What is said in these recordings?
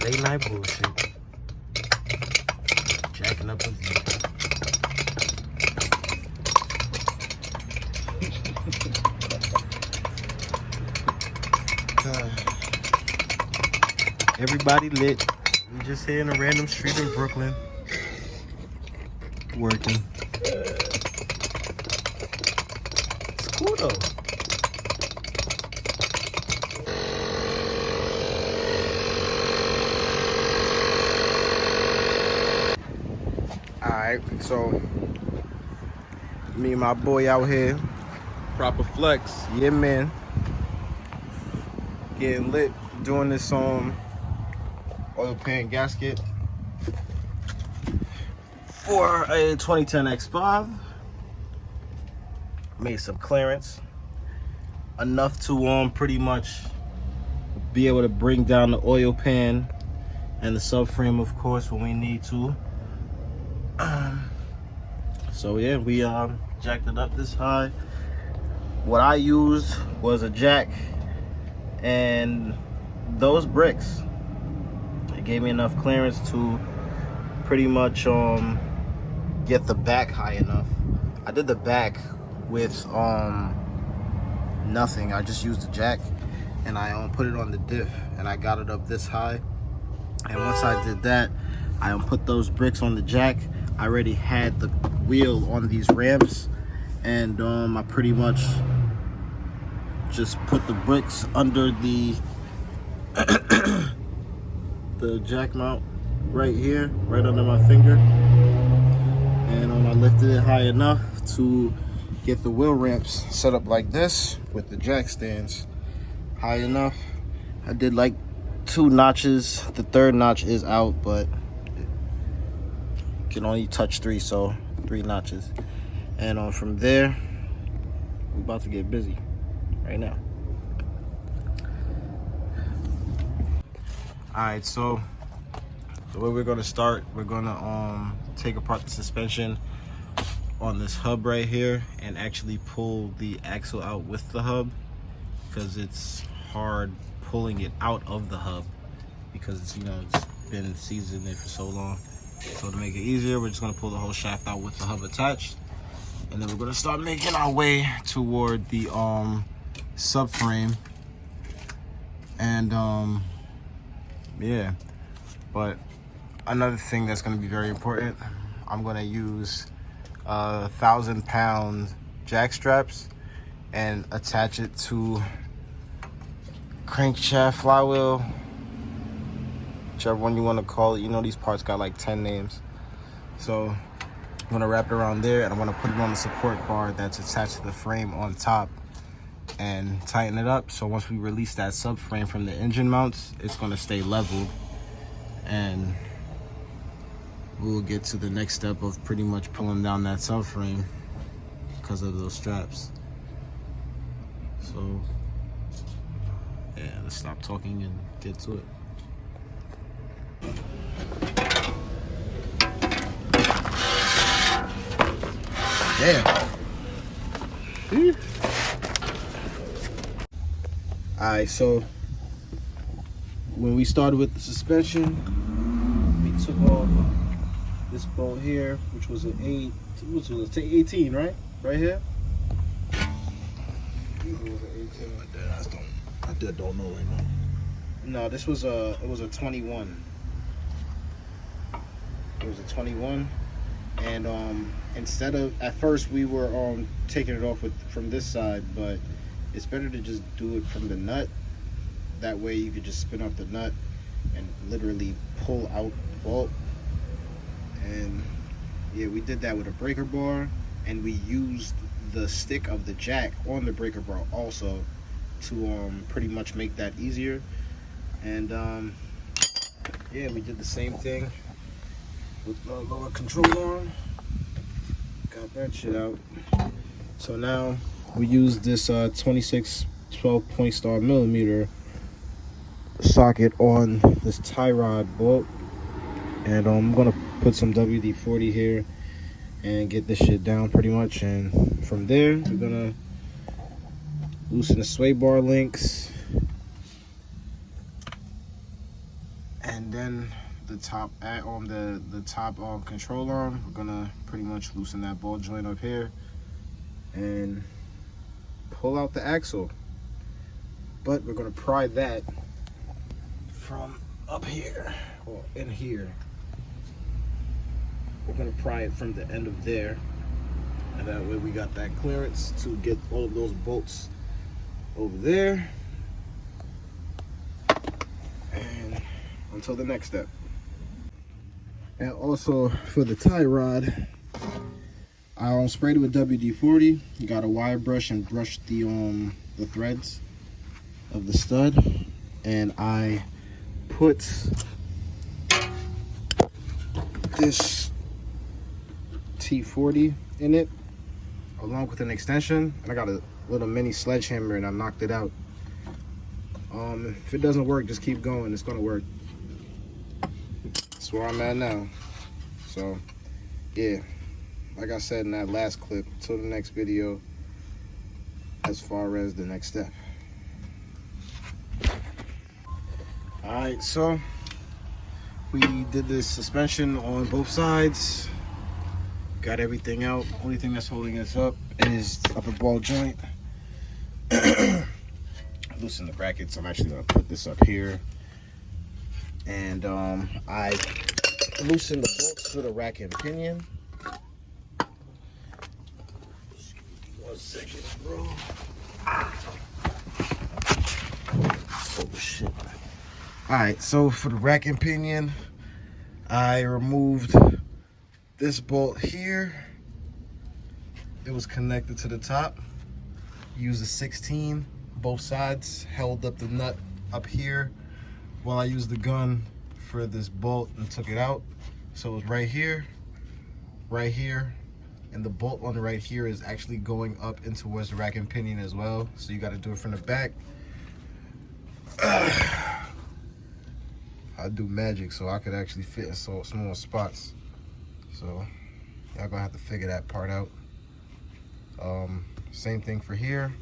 Late night bullshit. Jacking up with you. Everybody lit. We just here in a random street in Brooklyn. Working. It's cool though. Alright, so me and my boy out here. Proper flex. Yeah, man. Getting lit, doing this oil pan gasket for a 2010 X5. Made some clearance, enough to pretty much be able to bring down the oil pan and the subframe, of course, when we need to. So yeah, we jacked it up this high. What I used was a jack and those bricks. It gave me enough clearance to pretty much get the back high enough. I did the back with nothing. I just used the jack and I put it on the diff and I got it up this high. And once I did that, I put those bricks on the jack. I already had the wheel on these ramps, and I pretty much just put the bricks under the the jack mount right here, right under my finger, and I lifted it high enough to get the wheel ramps set up like this with the jack stands high enough. I did like 2 notches. The 3rd notch is out, but can only touch 3, so 3 notches. And from there, we're about to get busy right now. All right, so the way we're gonna start, we're gonna take apart the suspension on this hub right here and actually pull the axle out with the hub, because it's hard pulling it out of the hub because it's, you know, it's been seasoned there for so long. So to make it easier, we're just gonna pull the whole shaft out with the hub attached, and then we're gonna start making our way toward the subframe. And yeah, but another thing that's gonna be very important, I'm gonna use 1,000-pound jack straps and attach it to crankshaft, flywheel, whichever one you want to call it. You know, these parts got like 10 names. So I'm gonna wrap it around there, and I'm gonna put it on the support bar that's attached to the frame on top and tighten it up. So once we release that subframe from the engine mounts, it's gonna stay leveled, and we'll get to the next step of pretty much pulling down that subframe because of those straps. So yeah, let's stop talking and get to it. Damn. Alright, so when we started with the suspension, we took off this bolt here, which was an 18, right? Right here? It was an 18. I don't know right now. No, this was it was a 21. It was a 21, and instead of, at first we were taking it off from this side, but it's better to just do it from the nut. That way you could just spin off the nut and literally pull out the bolt. And yeah, we did that with a breaker bar, and we used the stick of the jack on the breaker bar also to pretty much make that easier. And yeah, we did the same thing with the lower control arm. Got that shit out. So now we use this 26 12-point star millimeter socket on this tie rod bolt, and I'm gonna put some WD-40 here and get this shit down pretty much. And from there, we're gonna loosen the sway bar links and And then the top control arm, we're gonna pretty much loosen that ball joint up here and pull out the axle. But we're gonna pry that from up here or in here. We're gonna pry it from the end of there, and that way we got that clearance to get all of those bolts over there. And until the next step. And also for the tie rod, I sprayed it with WD-40. Got a wire brush and brushed the threads of the stud, and I put this T40 in it along with an extension, and I got a little mini sledgehammer and I knocked it out. If it doesn't work, just keep going, it's gonna work. That's where I'm at now. So yeah, like I said in that last clip, till the next video as far as the next step. Alright, so we did this suspension on both sides, got everything out. Only thing that's holding us up is the upper ball joint. Loosen the brackets. I'm actually gonna put this up here, and I loosened the bolts for the rack and pinion. 1 second, bro. Oh shit. Alright, so for the rack and pinion, I removed this bolt here. It was connected to the top. Used a 16, both sides, held up the nut up here while I used the gun for this bolt and took it out. So it was right here, and the bolt on the right here is actually going up in towards the rack and pinion as well. So you got to do it from the back. I do magic so I could actually fit in so small spots. So y'all gonna have to figure that part out. Same thing for here.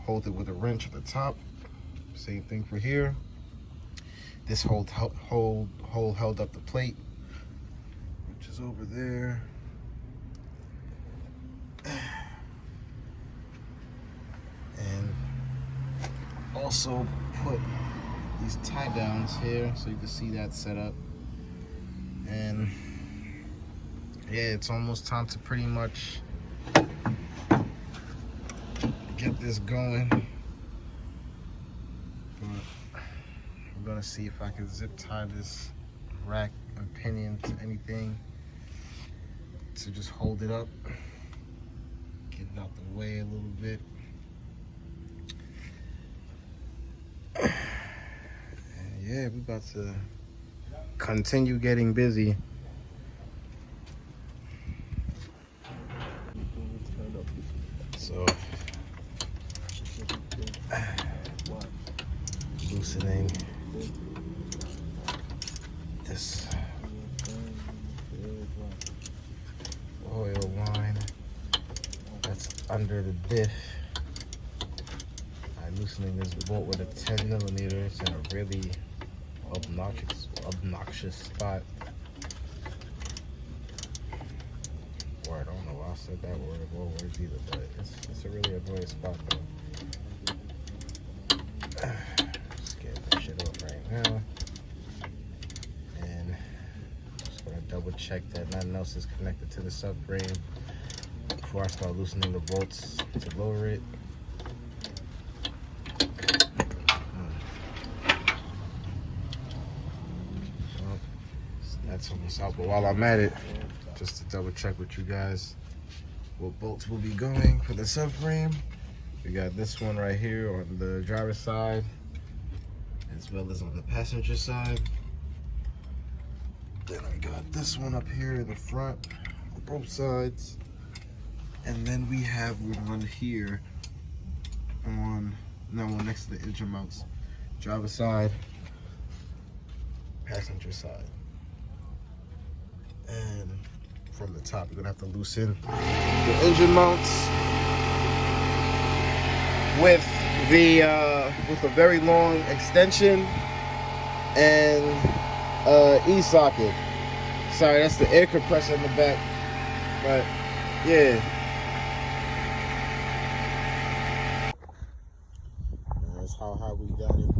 Hold it with a wrench at the top. Same thing for here. This hole held up the plate, which is over there. And also put these tie downs here so you can see that set up. And yeah, it's almost time to pretty much get this going. But I'm gonna see if I can zip tie this rack and pinion to anything to just hold it up, getting out the way a little bit. And yeah, we about to continue getting busy. So loosening this oil line that's under the diff. I'm loosening this bolt with a 10mm in a really obnoxious spot. Or I don't know why I said that word of all words either, but it's a really annoying spot though. Just get that shit off right now. And just gonna double check that nothing else is connected to the subframe before I start loosening the bolts to lower it. That's almost out, but while I'm at it, just to double check with you guys what bolts will be going for the subframe. We got this one right here on the driver's side, as well as on the passenger side. Then we got this one up here in the front on both sides. And then we have one here on, next to the engine mounts. Driver's side, passenger side. And from the top, you're gonna have to loosen the engine mounts with a very long extension and E-socket. Sorry, that's the air compressor in the back. But yeah. That's how high we got it.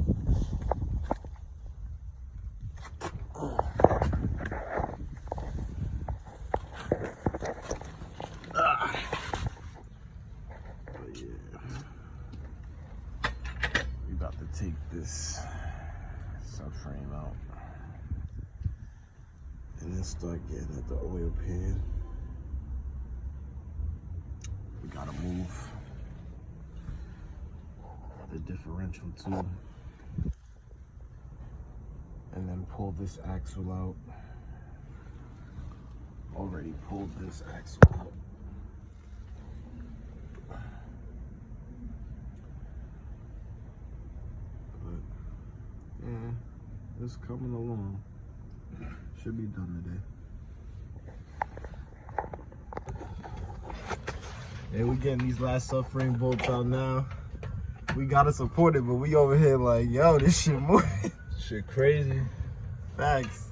We about to take this subframe out and then start getting at the oil pan. We gotta move the differential too, and then pull this axle out. Already pulled this axle out. But yeah, it's coming along. Should be done today. And we getting these last subframe bolts out now. We gotta support it, but we over here like, yo, this shit moving. Shit crazy. Facts.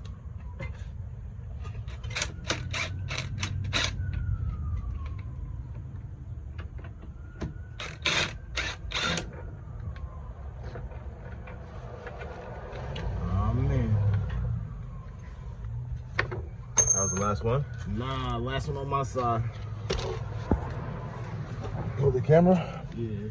Oh man. That was the last one? Nah, last one on my side. Hold the camera? Yeah.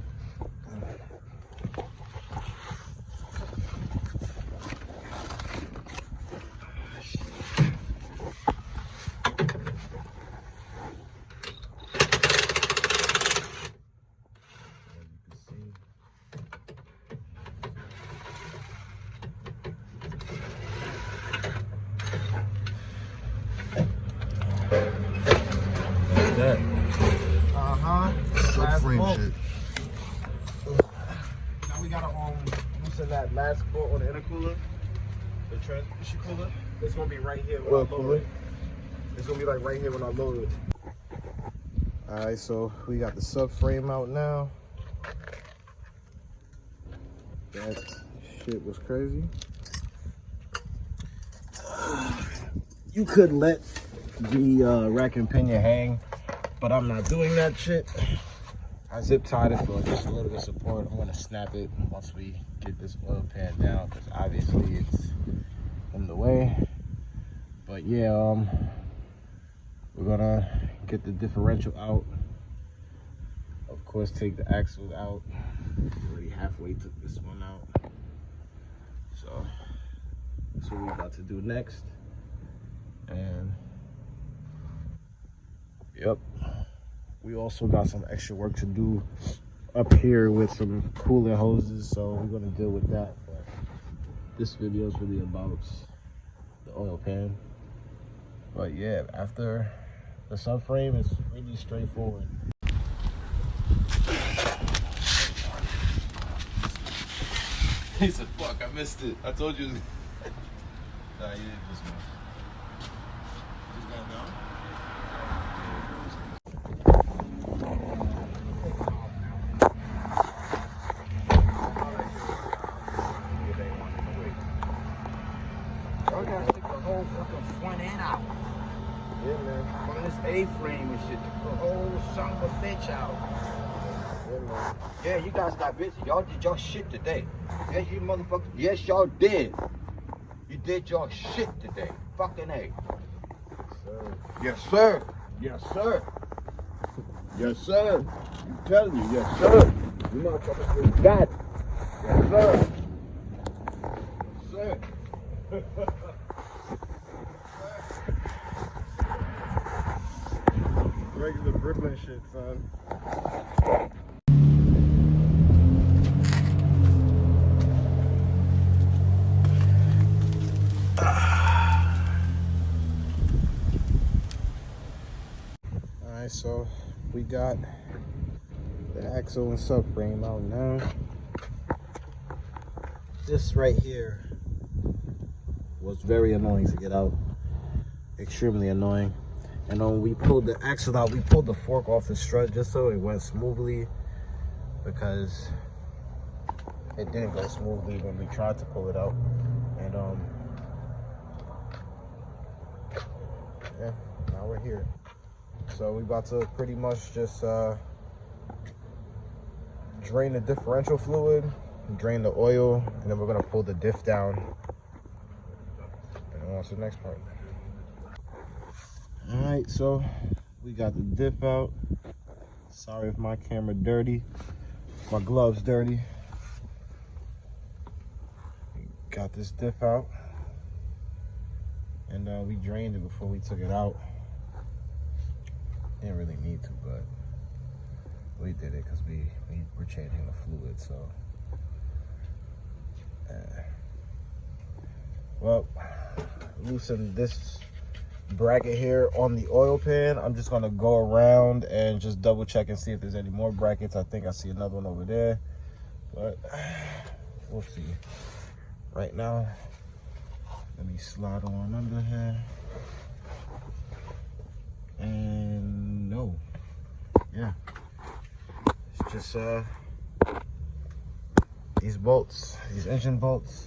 That. Subframe shit. Now we gotta loosen that last bolt on the intercooler, the transmission cooler. It's gonna be right here when I load it. It's gonna be like right here when I load it. All right, so we got the subframe out now. That shit was crazy. You could let the rack and pinion hang, but I'm not doing that shit. I zip tied it for just a little bit of support. I'm gonna snap it once we get this oil pan down, because obviously it's in the way. But yeah, we're gonna get the differential out. Of course, take the axles out. Already halfway took this one out. So that's what we're about to do next. And yep, we also got some extra work to do up here with some cooling hoses, so we're gonna deal with that. But this video is really about the oil pan. But yeah, after the subframe, it's really straightforward. He said, fuck, I missed it. I told you. Nah, you didn't miss much. Just got down. Y'all gotta stick the whole fucking front end out. Yeah, man. On this A-frame and shit, the whole son of a bitch out. Yeah, man. Yeah, you guys got busy. Y'all did your shit today. Yes, you motherfuckers. Yes, y'all did. You did your shit today. Fucking A. Yes, sir. Yes, sir. Yes, sir. I'm telling you, yes, sir. You motherfuckers got it. Yes, sir. Yes, sir. Regular Brooklyn shit, son. Alright, so we got the axle and subframe out now. This right here was very annoying to get out. Extremely annoying. And when we pulled the axle out, we pulled the fork off the strut just so it went smoothly, because it didn't go smoothly when we tried to pull it out. And yeah, now we're here. So we about to pretty much just drain the differential fluid, drain the oil, and then we're gonna pull the diff down. And on to the next part. All right, so we got the diff out. Sorry if my camera dirty, my gloves dirty. Got this diff out, and we drained it before we took it out. Didn't really need to, but we did it because we were changing the fluid. So, well, loosen this bracket here on the oil pan. I'm just gonna go around and just double check and see if there's any more brackets. I think I see another one over there, but we'll see. Right now, let me slide on under here. And no, yeah, it's just these bolts, these engine bolts,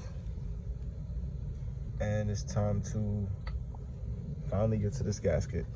and it's time to finally get to this gasket.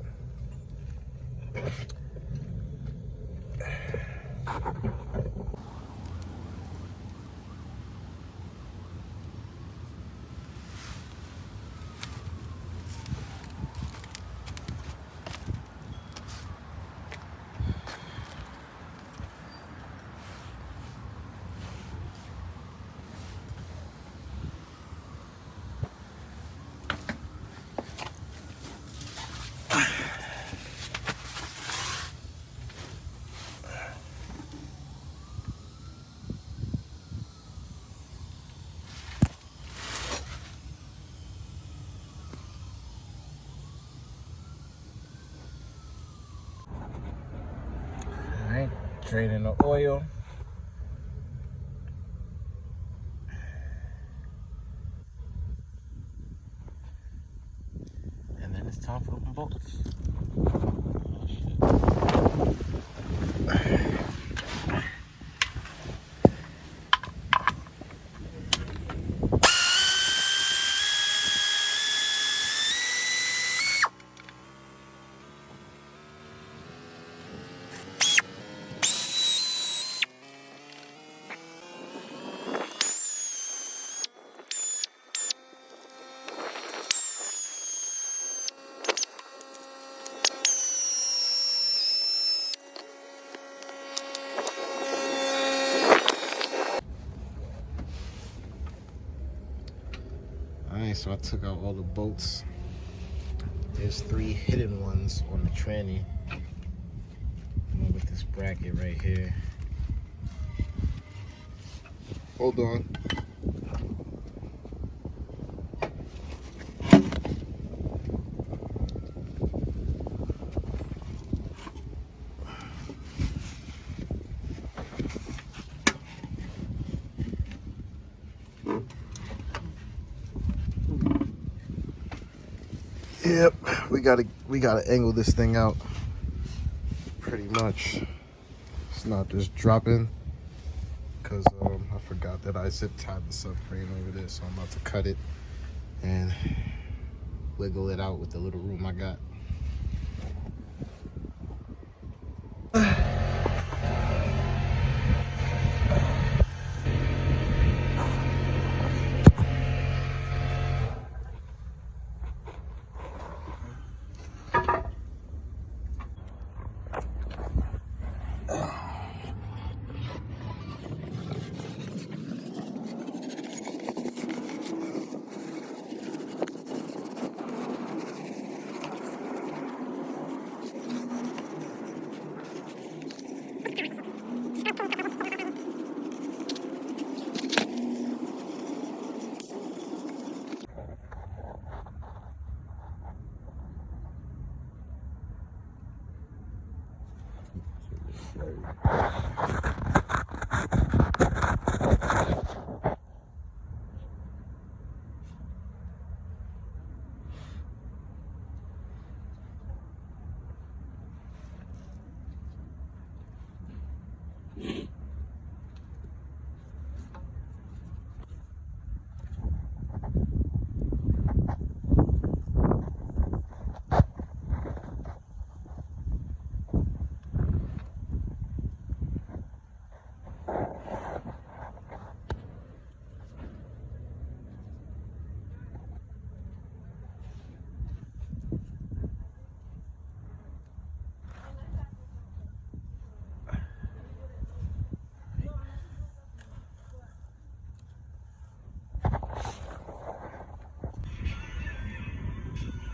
All right, draining the oil. And then it's time for the bolts. Oh, shit. Alright, so I took out all the bolts. There's 3 hidden ones on the tranny. Along with this bracket right here. Hold on. Yep, we gotta angle this thing out pretty much. It's not just dropping, because I forgot that I zip tied the subframe over there, so I'm about to cut it and wiggle it out with the little room I got.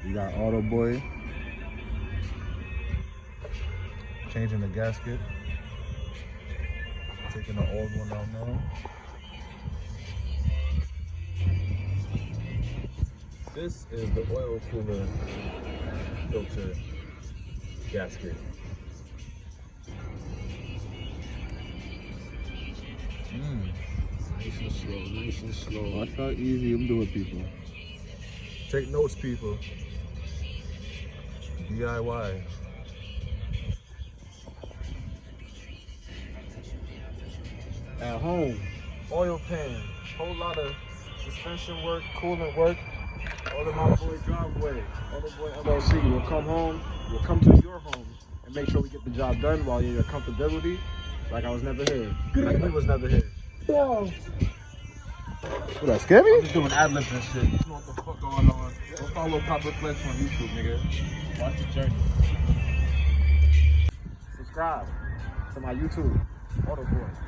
We got AutoBoii. Changing the gasket. Taking the old one out now. This is the oil cooler filter gasket. Nice and slow, nice and slow. Watch how easy I'm doing, people. Take notes, people. DIY. At home, oil pan, whole lot of suspension work, coolant work, all in my boy driveway. AutoBoii LLC will come home, we'll come to your home and make sure we get the job done while you're in your comfortability, like I was never here, like we was never here. Yo. What, that scary? I'm just doing ad-libs and shit. You know what the fuck going on. Go follow Papa Flex on YouTube, nigga. Watch the journey. Subscribe to my YouTube, AutoBoii.